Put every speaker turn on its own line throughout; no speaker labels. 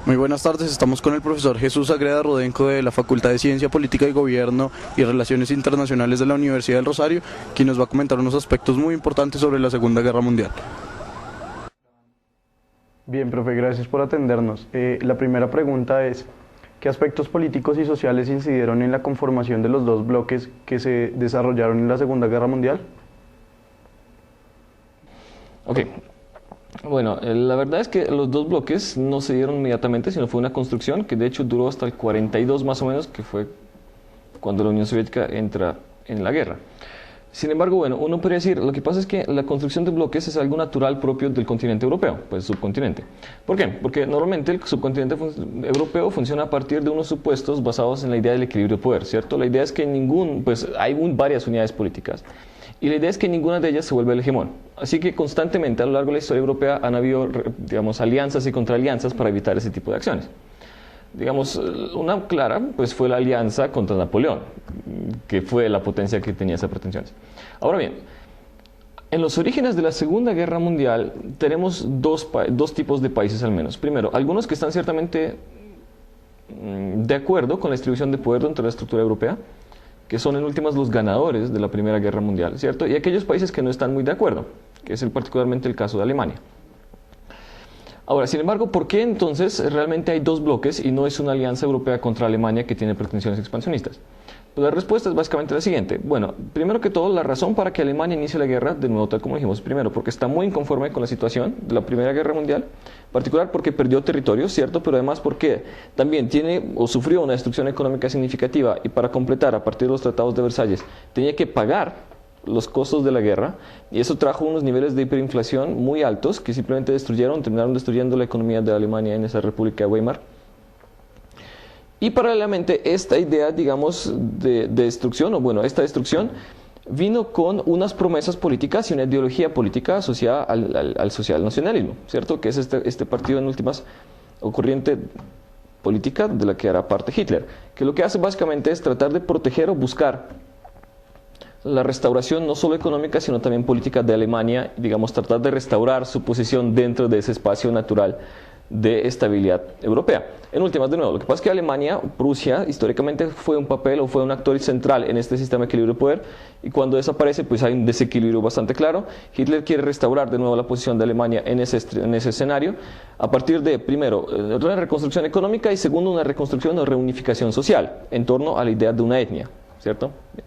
Muy buenas tardes, estamos con el profesor Jesús Agreda Rudenko de la Facultad de Ciencia Política y Gobierno y Relaciones Internacionales de la Universidad del Rosario, quien nos va a comentar unos aspectos muy importantes sobre la Segunda Guerra Mundial. Bien, profe, gracias por atendernos. La primera pregunta es, ¿qué aspectos políticos y sociales incidieron en la conformación de los dos bloques que se desarrollaron en la Segunda Guerra Mundial?
Ok, bueno, la verdad es que los dos bloques no se dieron inmediatamente, sino fue una construcción que de hecho duró hasta el 42 más o menos, que fue cuando la Unión Soviética entra en la guerra. Sin embargo, bueno, uno podría decir, lo que pasa es que la construcción de bloques es algo natural propio del continente europeo, pues subcontinente. ¿Por qué? Porque normalmente el subcontinente europeo funciona a partir de unos supuestos basados en la idea del equilibrio de poder, ¿cierto? La idea es que hay varias unidades políticas. Y la idea es que ninguna de ellas se vuelve el hegemón. Así que constantemente a lo largo de la historia europea han habido, digamos, alianzas y contraalianzas para evitar ese tipo de acciones. Digamos, una clara pues fue la alianza contra Napoleón, que fue la potencia que tenía esas pretensiones. Ahora bien, en los orígenes de la Segunda Guerra Mundial tenemos dos tipos de países al menos. Primero, algunos que están ciertamente de acuerdo con la distribución de poder dentro de la estructura europea, que son en últimas los ganadores de la Primera Guerra Mundial, ¿cierto? Y aquellos países que no están muy de acuerdo, que es particularmente el caso de Alemania. Ahora, sin embargo, ¿por qué entonces realmente hay dos bloques y no es una alianza europea contra Alemania que tiene pretensiones expansionistas? Pues la respuesta es básicamente la siguiente. Bueno, primero que todo, la razón para que Alemania inicie la guerra, de nuevo, tal como dijimos, primero, porque está muy inconforme con la situación de la Primera Guerra Mundial, en particular porque perdió territorio, ¿cierto? Pero además porque también tiene o sufrió una destrucción económica significativa y para completar, a partir de los tratados de Versalles, tenía que pagar los costos de la guerra y eso trajo unos niveles de hiperinflación muy altos que simplemente terminaron destruyendo la economía de Alemania en esa República de Weimar. Y paralelamente esta idea, digamos, de destrucción, o bueno, esta destrucción vino con unas promesas políticas y una ideología política asociada al social-nacionalismo, ¿cierto? Que es este partido en últimas o corriente política de la que hará parte Hitler, que lo que hace básicamente es tratar de proteger o buscar la restauración no solo económica, sino también política de Alemania, digamos, tratar de restaurar su posición dentro de ese espacio natural de estabilidad europea. En últimas, de nuevo, lo que pasa es que Alemania, Prusia, históricamente fue un papel o fue un actor central en este sistema de equilibrio de poder, y cuando desaparece, pues hay un desequilibrio bastante claro. Hitler quiere restaurar de nuevo la posición de Alemania en ese escenario, a partir de, primero, una reconstrucción económica y segundo, una reconstrucción o reunificación social, en torno a la idea de una etnia, ¿cierto? Bien.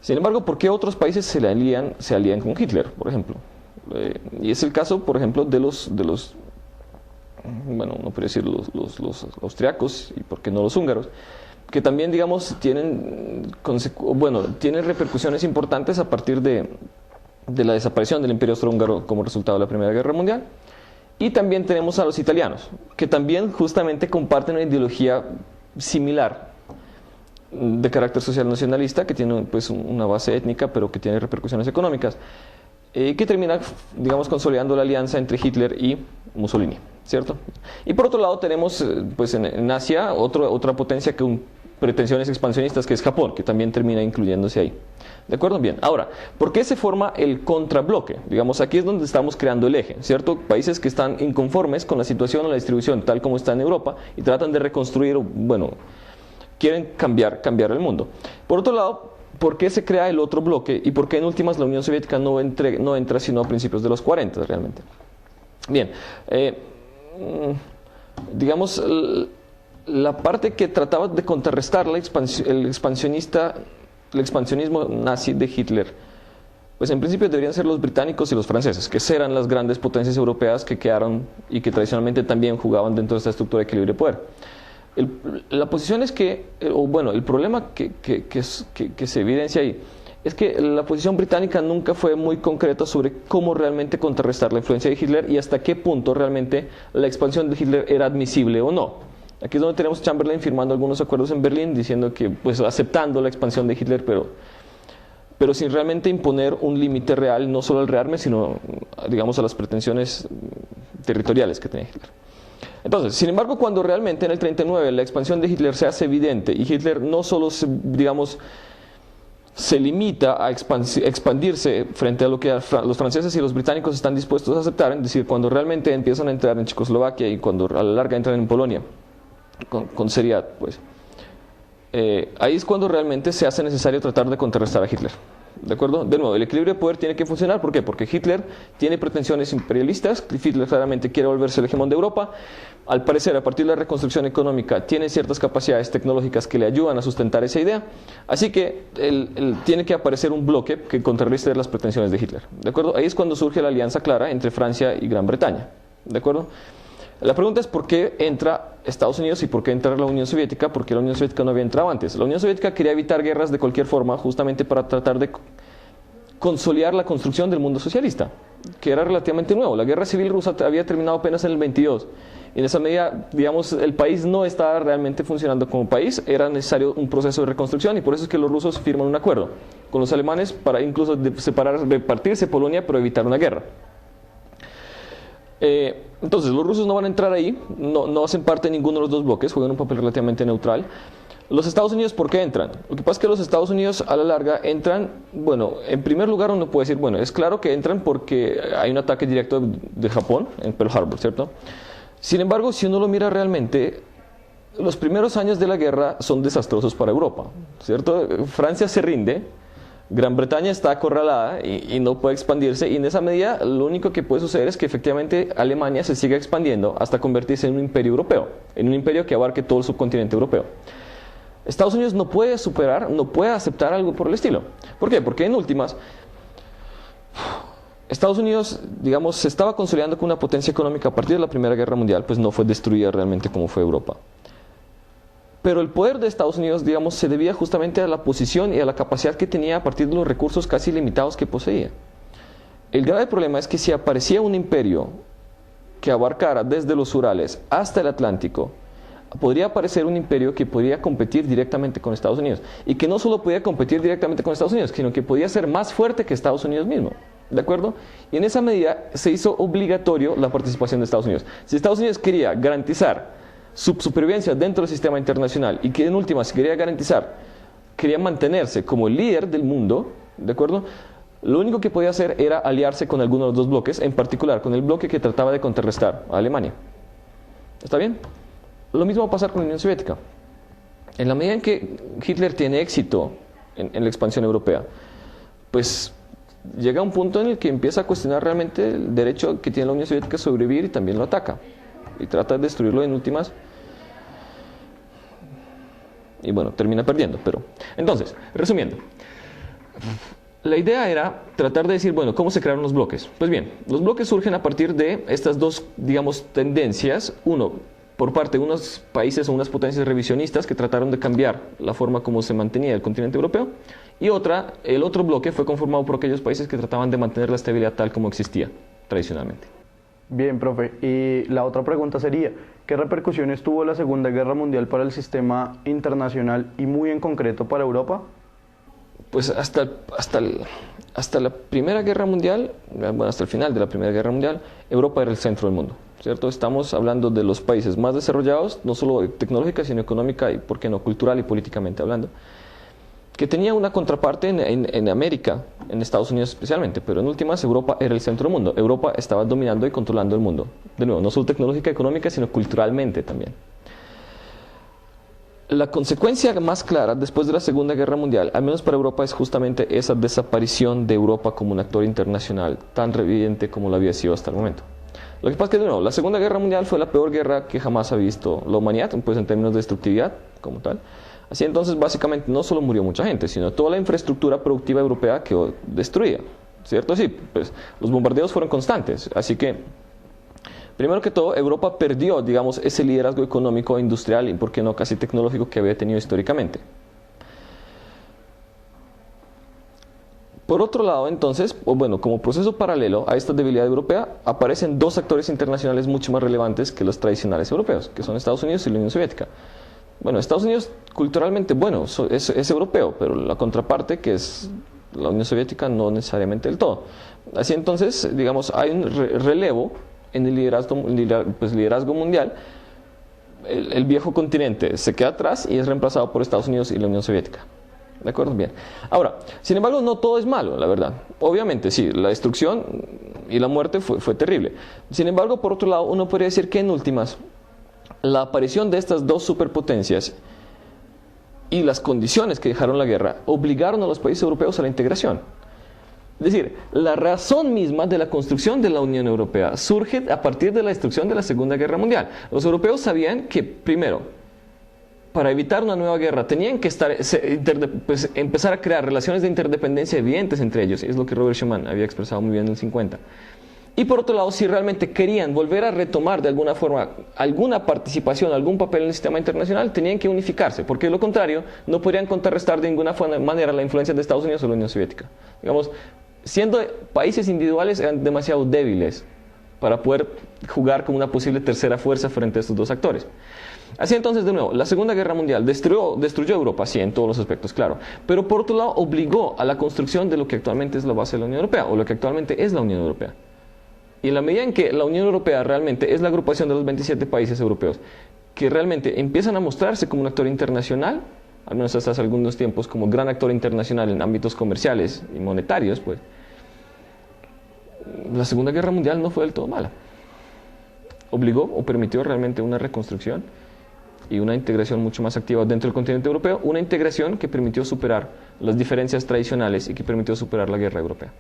Sin embargo, ¿por qué otros países se alían con Hitler, por ejemplo? Y es el caso, por ejemplo, de los bueno, no puedo decir los austriacos y por qué no los húngaros, que también, digamos, tienen repercusiones importantes a partir de la desaparición del Imperio Austrohúngaro como resultado de la Primera Guerra Mundial. Y también tenemos a los italianos, que también justamente comparten una ideología similar de carácter social nacionalista, que tiene pues una base étnica, pero que tiene repercusiones económicas, que termina, digamos, consolidando la alianza entre Hitler y Mussolini, ¿cierto? Y por otro lado tenemos, pues en Asia, otra potencia con pretensiones expansionistas, que es Japón, que también termina incluyéndose ahí. ¿De acuerdo? Bien. Ahora, ¿por qué se forma el contrabloque? Digamos, aquí es donde estamos creando el eje, ¿cierto? Países que están inconformes con la situación o la distribución tal como está en Europa y tratan de reconstruir, bueno, quieren cambiar el mundo. Por otro lado, ¿por qué se crea el otro bloque y por qué en últimas la Unión Soviética no entra sino a principios de los 40 realmente? Bien, digamos, la parte que trataba de contrarrestar el expansionismo nazi de Hitler, pues en principio deberían ser los británicos y los franceses, que eran las grandes potencias europeas que quedaron y que tradicionalmente también jugaban dentro de esta estructura de equilibrio de poder. La posición es que, el problema que se evidencia ahí es que la posición británica nunca fue muy concreta sobre cómo realmente contrarrestar la influencia de Hitler y hasta qué punto realmente la expansión de Hitler era admisible o no. Aquí es donde tenemos Chamberlain firmando algunos acuerdos en Berlín diciendo que, pues, aceptando la expansión de Hitler, pero sin realmente imponer un límite real, no solo al rearme, sino, digamos, a las pretensiones territoriales que tenía Hitler. Entonces, sin embargo, cuando realmente en el 39 la expansión de Hitler se hace evidente y Hitler no solo, digamos, se limita a expandirse frente a lo que los franceses y los británicos están dispuestos a aceptar, es decir, cuando realmente empiezan a entrar en Checoslovaquia y cuando a la larga entran en Polonia con seriedad, pues ahí es cuando realmente se hace necesario tratar de contrarrestar a Hitler. ¿De acuerdo? De nuevo, el equilibrio de poder tiene que funcionar. ¿Por qué? Porque Hitler tiene pretensiones imperialistas. Hitler claramente quiere volverse el hegemón de Europa. Al parecer, a partir de la reconstrucción económica, tiene ciertas capacidades tecnológicas que le ayudan a sustentar esa idea. Así que tiene que aparecer un bloque que contrarreste las pretensiones de Hitler. ¿De acuerdo? Ahí es cuando surge la alianza clara entre Francia y Gran Bretaña. ¿De acuerdo? La pregunta es por qué entra Estados Unidos y por qué entra la Unión Soviética, porque la Unión Soviética no había entrado antes. La Unión Soviética quería evitar guerras de cualquier forma, justamente para tratar de consolidar la construcción del mundo socialista, que era relativamente nuevo. La guerra civil rusa había terminado apenas en el 22. Y en esa medida, digamos, el país no estaba realmente funcionando como país, era necesario un proceso de reconstrucción y por eso es que los rusos firman un acuerdo con los alemanes para incluso repartirse Polonia, pero evitar una guerra. Entonces, los rusos no van a entrar ahí, no hacen parte de ninguno de los dos bloques, juegan un papel relativamente neutral. Los Estados Unidos, ¿por qué entran? Lo que pasa es que los Estados Unidos a la larga entran, bueno, en primer lugar uno puede decir, bueno, es claro que entran porque hay un ataque directo de Japón en Pearl Harbor, ¿cierto? Sin embargo, si uno lo mira realmente, los primeros años de la guerra son desastrosos para Europa, ¿cierto? Francia se rinde, Gran Bretaña está acorralada y no puede expandirse, y en esa medida lo único que puede suceder es que efectivamente Alemania se siga expandiendo hasta convertirse en un imperio europeo, en un imperio que abarque todo el subcontinente europeo. Estados Unidos no puede superar, no puede aceptar algo por el estilo. ¿Por qué? Porque en últimas, Estados Unidos, digamos, se estaba consolidando como una potencia económica a partir de la Primera Guerra Mundial, pues no fue destruida realmente como fue Europa. Pero el poder de Estados Unidos, digamos, se debía justamente a la posición y a la capacidad que tenía a partir de los recursos casi limitados que poseía. El grave problema es que si aparecía un imperio que abarcara desde los Urales hasta el Atlántico, podría aparecer un imperio que podría competir directamente con Estados Unidos. Y que no solo podía competir directamente con Estados Unidos, sino que podía ser más fuerte que Estados Unidos mismo. ¿De acuerdo? Y en esa medida se hizo obligatorio la participación de Estados Unidos. Si Estados Unidos quería garantizar su supervivencia dentro del sistema internacional y que en última se quería mantenerse como el líder del mundo, ¿de acuerdo? Lo único que podía hacer era aliarse con alguno de los dos bloques, en particular con el bloque que trataba de contrarrestar a Alemania. ¿Está bien? Lo mismo va a pasar con la Unión Soviética. En la medida en que Hitler tiene éxito en la expansión europea, pues llega a un punto en el que empieza a cuestionar realmente el derecho que tiene la Unión Soviética a sobrevivir y también lo ataca. Y trata de destruirlo en últimas. Y bueno, termina perdiendo. Pero entonces, resumiendo, la idea era tratar de decir, bueno, ¿cómo se crearon los bloques? Pues bien, los bloques surgen a partir de estas dos, digamos, tendencias. Uno, por parte de unos países o unas potencias revisionistas que trataron de cambiar la forma como se mantenía el continente europeo. Y el otro bloque fue conformado por aquellos países que trataban de mantener la estabilidad tal como existía tradicionalmente.
Bien, profe. Y la otra pregunta sería, ¿qué repercusiones tuvo la Segunda Guerra Mundial para el sistema internacional y muy en concreto para Europa?
Pues hasta la Primera Guerra Mundial, bueno, hasta el final de la Primera Guerra Mundial, Europa era el centro del mundo, ¿cierto? Estamos hablando de los países más desarrollados, no solo tecnológica, sino económica y, ¿por qué no?, cultural y políticamente hablando, que tenía una contraparte en América, en Estados Unidos especialmente, pero en últimas Europa era el centro del mundo. Europa estaba dominando y controlando el mundo. De nuevo, no solo tecnológica y económica, sino culturalmente también. La consecuencia más clara después de la Segunda Guerra Mundial, al menos para Europa, es justamente esa desaparición de Europa como un actor internacional tan evidente como lo había sido hasta el momento. Lo que pasa es que, de nuevo, la Segunda Guerra Mundial fue la peor guerra que jamás ha visto la humanidad, pues en términos de destructividad como tal. Así entonces, básicamente, no solo murió mucha gente, sino toda la infraestructura productiva europea quedó destruida, ¿cierto? Sí, pues los bombardeos fueron constantes, así que, primero que todo, Europa perdió, digamos, ese liderazgo económico, industrial y, por qué no, casi tecnológico que había tenido históricamente. Por otro lado, entonces, bueno, como proceso paralelo a esta debilidad europea, aparecen dos actores internacionales mucho más relevantes que los tradicionales europeos, que son Estados Unidos y la Unión Soviética. Bueno, Estados Unidos culturalmente, bueno, es europeo, pero la contraparte, que es la Unión Soviética, no necesariamente del todo. Así entonces, digamos, hay un relevo en el liderazgo mundial. El viejo continente se queda atrás y es reemplazado por Estados Unidos y la Unión Soviética. ¿De acuerdo? Bien. Ahora, sin embargo, no todo es malo, la verdad. Obviamente, sí, la destrucción y la muerte fue terrible. Sin embargo, por otro lado, uno podría decir que en últimas, la aparición de estas dos superpotencias y las condiciones que dejaron la guerra obligaron a los países europeos a la integración. Es decir, la razón misma de la construcción de la Unión Europea surge a partir de la destrucción de la Segunda Guerra Mundial. Los europeos sabían que, primero, para evitar una nueva guerra, tenían que empezar a crear relaciones de interdependencia evidentes entre ellos. Es lo que Robert Schuman había expresado muy bien en el 50. Y por otro lado, si realmente querían volver a retomar de alguna forma alguna participación, algún papel en el sistema internacional, tenían que unificarse, porque de lo contrario no podrían contrarrestar de ninguna manera la influencia de Estados Unidos o la Unión Soviética. Digamos, siendo países individuales eran demasiado débiles para poder jugar como una posible tercera fuerza frente a estos dos actores. Así entonces, de nuevo, la Segunda Guerra Mundial destruyó Europa, sí, en todos los aspectos, claro, pero por otro lado obligó a la construcción de lo que actualmente es la base de la Unión Europea, o lo que actualmente es la Unión Europea. Y en la medida en que la Unión Europea realmente es la agrupación de los 27 países europeos que realmente empiezan a mostrarse como un actor internacional, al menos hasta hace algunos tiempos como gran actor internacional en ámbitos comerciales y monetarios, pues la Segunda Guerra Mundial no fue del todo mala. Obligó o permitió realmente una reconstrucción y una integración mucho más activa dentro del continente europeo, una integración que permitió superar las diferencias tradicionales y que permitió superar la guerra europea.